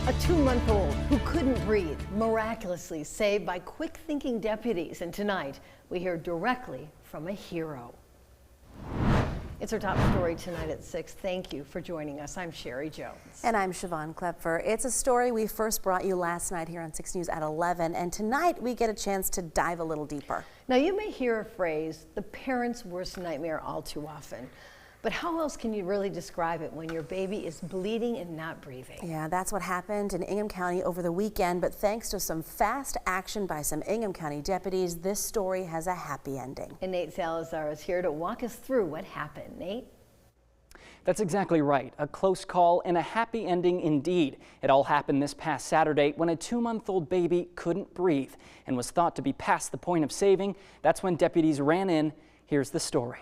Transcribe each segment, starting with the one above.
A 2-month-old who couldn't breathe, miraculously saved by quick-thinking deputies. And tonight, we hear directly from a hero. It's our top story tonight at 6. Thank you for joining us. I'm Sherry Jones. And I'm Siobhan Klepfer. It's a story we first brought you last night here on 6 News at 11. And tonight, we get a chance to dive a little deeper. Now, you may hear a phrase, the parent's worst nightmare, all too often. But how else can you really describe it when your baby is bleeding and not breathing? Yeah, that's what happened in Ingham County over the weekend. But thanks to some fast action by some Ingham County deputies, this story has a happy ending. And Nate Salazar is here to walk us through what happened. Nate? That's exactly right. A close call and a happy ending indeed. It all happened this past Saturday when a 2-month-old baby couldn't breathe and was thought to be past the point of saving. That's when deputies ran in. Here's the story.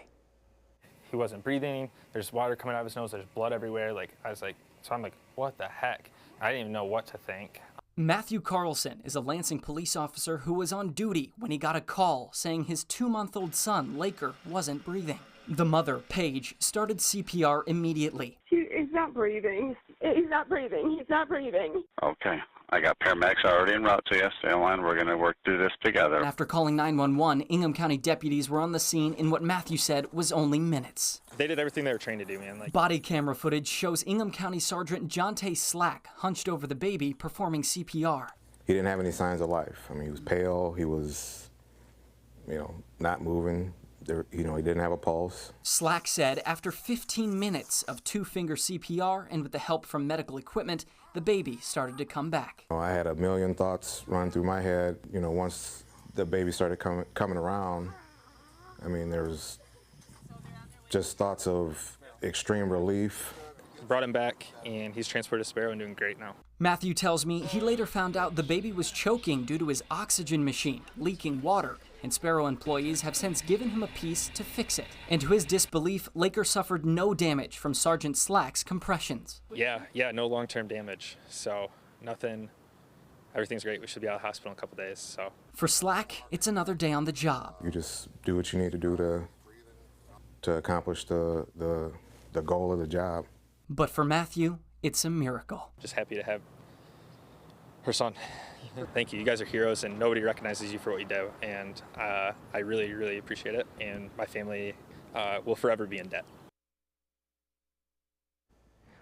He wasn't breathing. There's water coming out of his nose. There's blood everywhere. I'm like, what the heck? I didn't even know what to think. Matthew Carlson is a Lansing police officer who was on duty when he got a call saying his 2-month-old son, Laker, wasn't breathing. The mother, Paige, started CPR immediately. He's not breathing. He's not breathing. He's not breathing. Okay. I got paramedics already en route to you. Stay on line. We're going to work through this together. After calling 911, Ingham County deputies were on the scene in what Matthew said was only minutes. They did everything they were trained to do, man. Body camera footage shows Ingham County Sergeant Jonte Slack hunched over the baby performing CPR. He didn't have any signs of life. I mean, he was pale. He was, not moving. He didn't have a pulse. Slack said after 15 minutes of 2-finger CPR and with the help from medical equipment, the baby started to come back. I had a million thoughts run through my head. Once the baby started coming around, I mean, there was just thoughts of extreme relief. Brought him back, and he's transported to Sparrow and doing great now. Matthew tells me he later found out the baby was choking due to his oxygen machine leaking water, and Sparrow employees have since given him a piece to fix it. And to his disbelief, Laker suffered no damage from Sergeant Slack's compressions. Yeah, no long-term damage, so nothing. Everything's great. We should be out of the hospital in a couple days. So for Slack, it's another day on the job. You just do what you need to do to accomplish the goal of the job. But for Matthew, it's a miracle. Just happy to have her son. Thank you. You guys are heroes, and nobody recognizes you for what you do. And I really, really appreciate it. And my family will forever be in debt.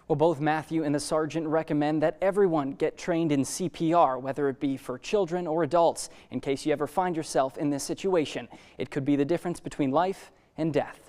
Well, both Matthew and the sergeant recommend that everyone get trained in CPR, whether it be for children or adults, in case you ever find yourself in this situation. It could be the difference between life and death.